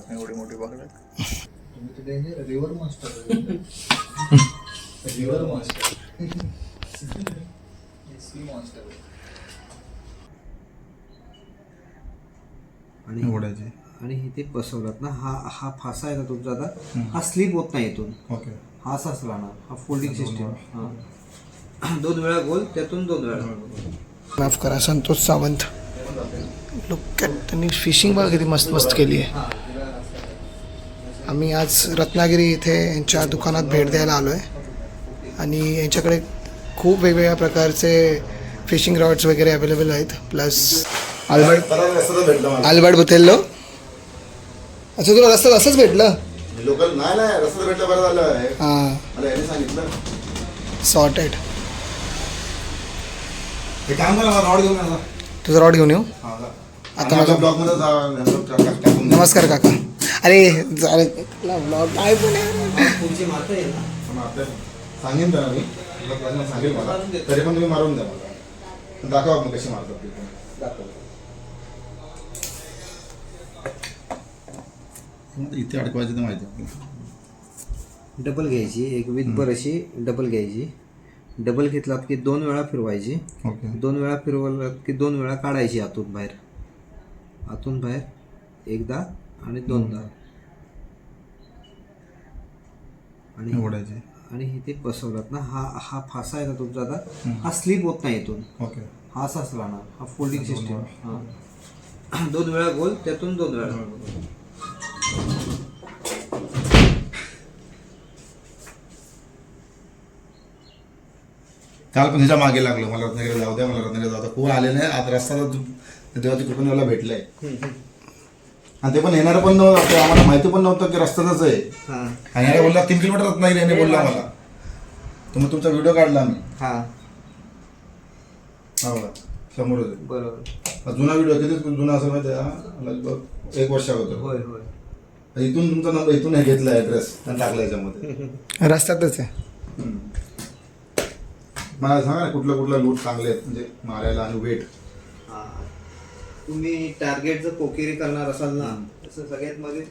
नाही एवढी मोठी पकडत. River master river master sea master आणि उघडायची. आणि इथे बसवलात ना, हा फासा आहे ना तुमचा आता, हा स्लिप होत नाही इथून, ओके. हा असाच राहणार. हा फोल्डिंग सिस्टीम. हां, 2 वेळा गोल, त्यातून 2 वेळा. माफ करा, संतोष सावंत. लुक ॲट, त्यांनी फिशिंग बघा किती मस्त मस्त केली आहे. आम्ही आज रत्नागिरी इथे यांच्या दुकानात भेट द्यायला आलो आहे आणि यांच्याकडे खूप वेगवेगळ्या प्रकारचे फिशिंग रॉड्स वगैरे अवेलेबल आहेत. प्लस अल्बर्ट बुथेल्लो. अच्छा, तुला रस्त्यात असंच भेटलं? लोकल नाही रस्ता भेटलं, बरं झालं आहे. हां, मला याने सांगितलं. सॉर्टेड. हे काम करा, रॉड घेऊन आला. तुझा रॉड घेऊन येऊ आता माझ्या ब्लॉगमध्ये नमस्कार काका. अरे ब्लॉग काय पण तुमची माता आहे ना, सांगेन त्याला मी, सांगेल मला, तरी पण तुम्ही मारून द्या मला. दाखवा मग कशी मारतात ते. इथे अडकवायचं तर माहिती. डबल घ्यायची, एक विथभर अशी डबल घ्यायची. डबल घेतलात की 2 वेळा फिरवायची. ओके. 2 वेळा फिरवलात की 2 वेळा काढायची आतून बाहेर, आतून बाहेर एकदा आणि 2दा. आणि उघडायची. आणि इथे बसवलात ना, हा फासा आहे ना तुमचा आता, हा स्लिप होत नाही इथून, ओके. हा असाच राहणार. हा फोल्डिंग सिस्टीम. हां, 2 वेळा गोल, त्यातून 2 वेळा. काल पण ह्याच्या मागे लागलो, मला रत्नागिरी जाऊ द्या, मला रत्नागिरी जाऊ द्या. खूप आले नाही आज रस्ता देवाची कृपेने मला भेटलंय. आणि ते पण येणार पण नव्हतं, आम्हाला माहिती पण नव्हतं की रस्त्यातच आहे. हां आणि याने बोलला 3 किलोमीटर रत्नागिरी, याने बोलला मला. तर मग तुमचा व्हिडिओ काढला आम्ही. हां, हा बघा समोरच आहे. बरोबर. जुना व्हिडिओ किती जुना असं माहिती आहे, लगभग 1 वर्ष होतं. होय होय. इथून तुमचा नंबर, इथून हे घेतला ॲड्रेस आणि टाकला याच्यामध्ये. रस्त्यातच आहे. मला सांगा ना कुठलं कुठलं लूट चांगले आहेत म्हणजे मारायला आणि वेट. हां, तुम्ही टार्गेट जर कोकेरी करणार असाल ना, तसं सगळ्यात मध्ये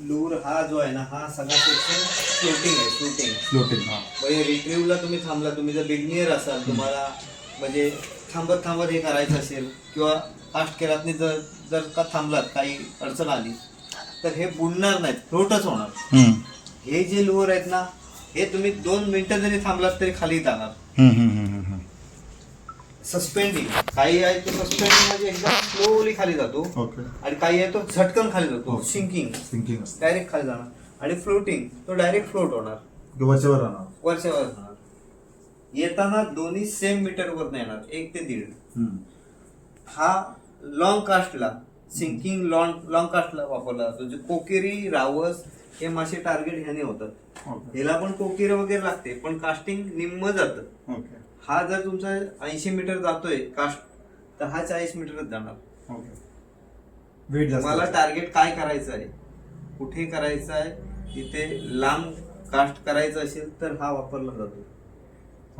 लूर हा जो आहे ना, हा सगळा सेक्शन फ्लोटिंग आहे. फ्लोटिंग. हां म्हणजे रिट्रीव्हला तुम्ही थांबला, तुम्ही जर बिगनियर असाल, तुम्हाला म्हणजे थांबत हे करायचं असेल किंवा फास्ट केलात नाही, जर का थांबलात, काही अडचण आली तर हे बुडणार नाहीत, फ्लोटच होणार. हे जे लूर आहेत ना, हे तुम्ही 2 मिनिटं जरी थांबलात तरी खाली जाणार. सस्पेंडिंग काही आहे तो सस्पेंडिंग म्हणजे एकदम स्लोली खाली जातो. ओके. आणि काही आहे तो झटकन खाली जातो, सिंकिंग डायरेक्ट खाली जाणार. आणि फ्लोटिंग तो डायरेक्ट फ्लोट होणार, वरच्यावर राहणार. वरच्यावर राहणार. येताना दोन्ही सेम मीटरवर नाही येणार, 1 ते 1.5. हा लॉंग कास्टला, सिंकिंग लॉंग कास्टला वापरला जातो. जे कोकेरी, रावस हे मासे टार्गेट ह्याने होतात. ह्याला पण कोकेरी वगैरे लागते, पण कास्टिंग निम्म जातं. ओके. हा जर तुमचा 80 मीटर जातोय कास्ट, तर हा 40 मीटरच जाणार. ओके. वेट जास्त. मला टार्गेट काय करायचं आहे, कुठे करायचं आहे, तिथे लांब कास्ट करायचं असेल तर हा वापरला जातो.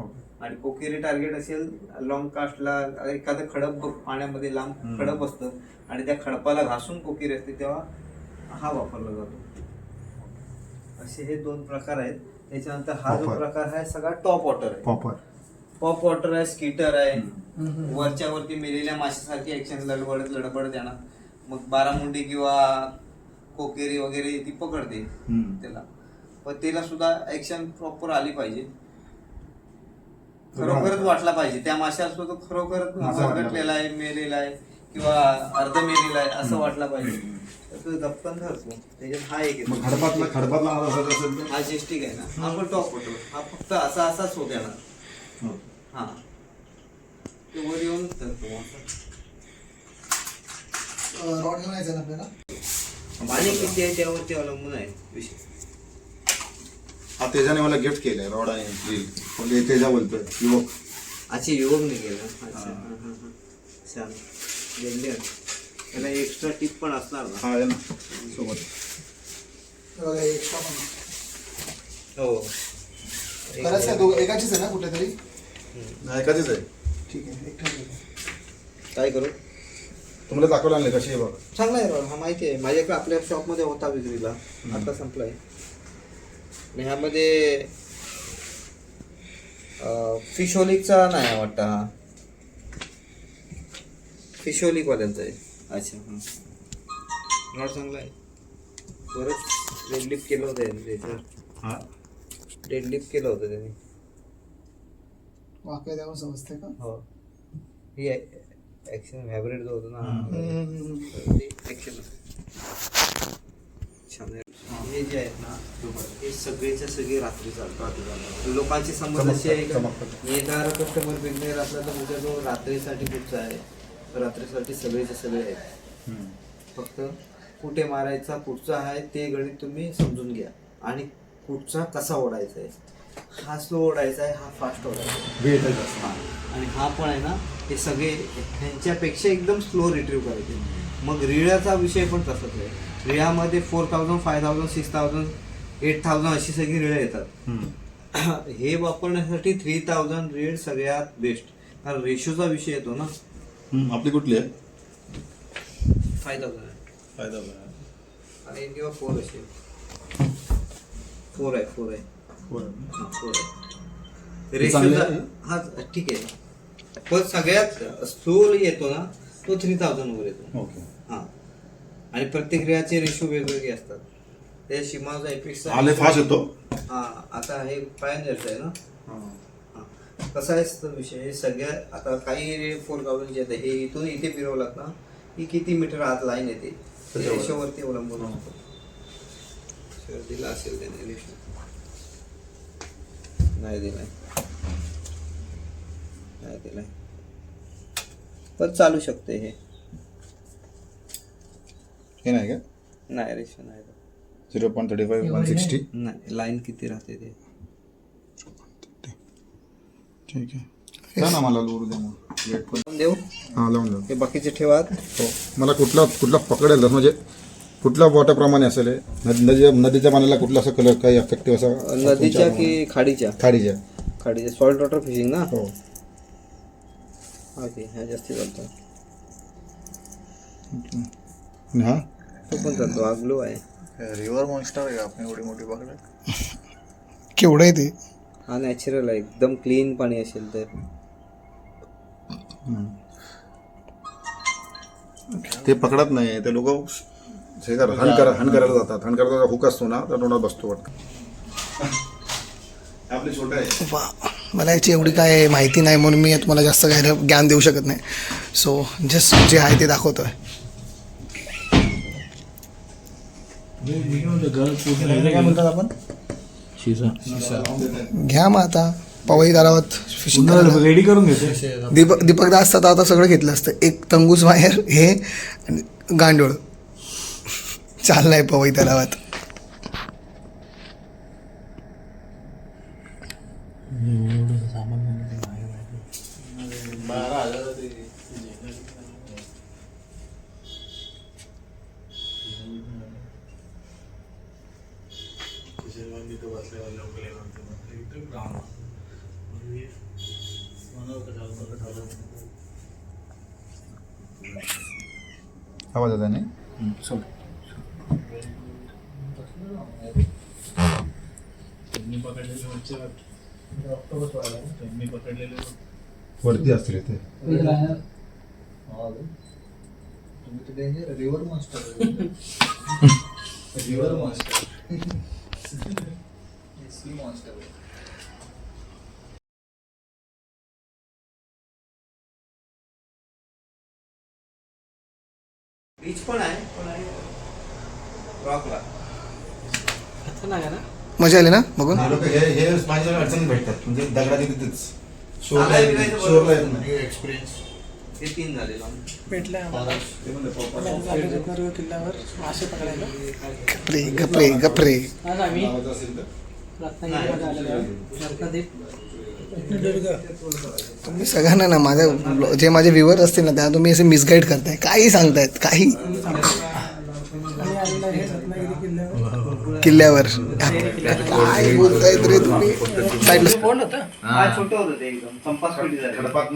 ओके. आणि कोकेरी टार्गेट असेल लॉंग कास्टला, एखादं खडप पाण्यामध्ये लांब खडप असतं आणि त्या खडपाला घासून कोकेरी असते, तेव्हा हा वापरला जातो. असे हे 2 प्रकार आहेत. त्याच्यानंतर हा जो प्रकार आहे सगळा टॉप वॉटर आहे. पॉप वॉटर आहे, स्कीटर आहे. वरच्या वरती मेलेल्या माशासारखी ऍक्शन लडबड देणार. मग बारामुंडी किंवा कोकेरी वगैरे ती पकडते त्याला, पण त्याला सुद्धा ऍक्शन प्रॉपर आली पाहिजे, खरोखरच वाटला पाहिजे. त्या माशाला सुद्धा खरोखरच घटलेला आहे, मेलेला आहे किंवा अर्ध मेलेला आहे असं वाटला पाहिजे. तर गप्पन धरतो. त्याच्यात हा एक येतो, खडपातला मला असं असेल तर हा जेस्टिक आहे ना, हा पण टॉप वॉटर. हा फक्त असाच होत येणार. हा ते वर येऊन रॉड घेऊन यायचं ना आपल्याला. पाणी किती आहे त्यावरती अवलंबून आहे विषय. हा तेजाने मला गिफ्ट केलंय रॉड आणि ड्रिल. म्हणजे तेजा बोलतोय युवक. अच्छा, युवक नाही गेला. अच्छा, छान. त्याला एक्स्ट्रा टिप पण असणार ना. हा आहे ना सोबत. एक्स्ट्रा पण हो, खरंच काय एकाचीच आहे ना कुठे तरी? एकाचीच आहे. ठीक आहे, एकटाच. काय करू? तुम्हाला दाखवला नाही कशी आहे बघ. चांगला आहे रॉड, हा माहिती आहे माझ्याकडे आपल्या शॉपमध्ये होता विक्रीला, आता संपलाय. आणि ह्यामध्ये फिशोलिकचा नाही वाटतं, हा फिशोलिकवाल्यांचा आहे. अच्छा हां, रॉड चांगला आहे. बरंच डेडलिफ्ट केलं होतं त्यांनी त्याच्यावर, हां डेडलिफ्ट केलं होतं त्यांनी. वाक्य द्यावं समजते का? हो, ही ॲक्शन व्हायब्रेट जो होतो ना, ॲक्शन छान आहे. हे जे आहेत ना, हे सगळेच्या सगळे रात्री चालतात. लोकांची समज अशी आहे का, येणारा कस्टमर बिझनेस असला तर म्हणजे जो रात्रीसाठी कुठचा आहे, रात्रीसाठी सगळेचे सगळे आहेत. फक्त कुठे मारायचा कुठचा आहे ते गणित तुम्ही समजून घ्या, आणि कुठचा कसा ओढायचा आहे. हा स्लो ओढायचा आहे, हा फास्ट ओढायचा आहे. हा, आणि हा पण आहे ना, हे सगळे ह्यांच्यापेक्षा एकदम स्लो रिट्रीव्ह करायचे. मग रिळ्याचा विषय पण तसाच आहे. रिळ्यामध्ये 4000, 5000, 6000, 8000 अशी सगळी रिळं येतात. हे वापरण्यासाठी 3000 रीळ सगळ्यात बेस्ट, कारण रेशोचा विषय येतो ना. आपली कुठली आहे? 5000 आहे. फायदा आणि किंवा 4 असेल. 4 आहे, 4 आहे. हा, 4 आहे. रेशोचा हा ठीक आहे, पण सगळ्यात स्लो येतो ना तो 3000 वर येतो. ओके. हा, आणि प्रत्येक रिळाचे रेशो वेगवेगळे असतात. त्या शिमाचा एपिक्स आले फास्ट येतो. हा, आता हे 500 आहे ना. हा, कसा आहे तो विषय, हे सगळ्या आता काही 4000 जे आहेत हे इथून इथे फिरवलात ना की किती मीटर आत लाईन येते, रेशोवरती अवलंबून असतो. दिला असेल त्याने रेशो, नाही दिलाय, नाही दिलाय, पण चालू शकते. हे नाही का? नाही रेशो नाही, 0.35 160. नाही लाईन किती राहते ते. ठीक आहे, ना मला लोड द्या मग. लावून देऊ, हां लावून द्या. हे बाकीचे ठेवा. हो, मला कुठला पकडेल म्हणजे कुठल्या वॉटरप्रमाणे असेल हे? नदीच्या पाण्याला कुठला असा कलर काही अफेक्टिव्ह असा? नदीच्या की खाडीच्या? खाडीच्या. खाडीच्या सॉल्ट वॉटर फिशिंग ना. हो. ओके, ह्या जास्ती चालतो. हां तो पण चालतो, हा ग्लो आहे. रिव्हर मॉन्स्टर आहे का आपण एवढी मोठी पकडे? केवढं आहे ते? हा नॅचरल आहे, एकदम क्लीन पाणी असेल तर. ते पकडत नाही ते लोक, हे करा हण करायला जातात. हण करायला हुक असतो ना, तर तोंडात बसतो वाटतं. आपली छोटं आहे. वा, मला याची एवढी काय माहिती नाही म्हणून मी तुम्हाला जास्त काय ज्ञान देऊ शकत नाही. सो जस्ट जे आहे ते दाखवतोय. काय म्हणतात आपण? घ्या मग आता पवई तलावात फिशिंग रेडी करून घेतो. दीपक दास असता तर आता सगळं घेतलं असतं. एक तंगूस वायर, हे आणि गांडोळ चाललाय पवई तलावात. आवाज येता नाही. वरती असतील ते. तुम्ही तर danger river monster. River monster, sea monster. Beach पण आहे, पण आहे रॉकला. मजा आली ना बघून? हे लोक हे माझ्या अडचणी भेटतात, म्हणजे दगडाची तिथेच चांगला आहे, बिलायचं बरोबर. New experience. हे 3 झाले लावून. गपरे गपरे. तुम्ही सगळ्यांना ना माझ्या जे माझे व्ह्युअर असतील ना त्यांना तुम्ही असे मिसगाईड करताय, काही सांगतायत काही किल्ल्यावर. काय बोलतायत रे तुम्ही? साईडला हा छोटं होतं ते एकदम, संपास पेटी झालं. खडपात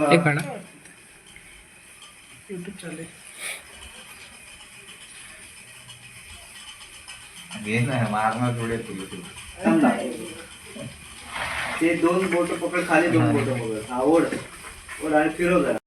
घे ना मारणार थोडे तुला थांब ना. ते 2 बोट पकड, खाली 2 बोट पकड. हा ओढ आणि फिरव जरा.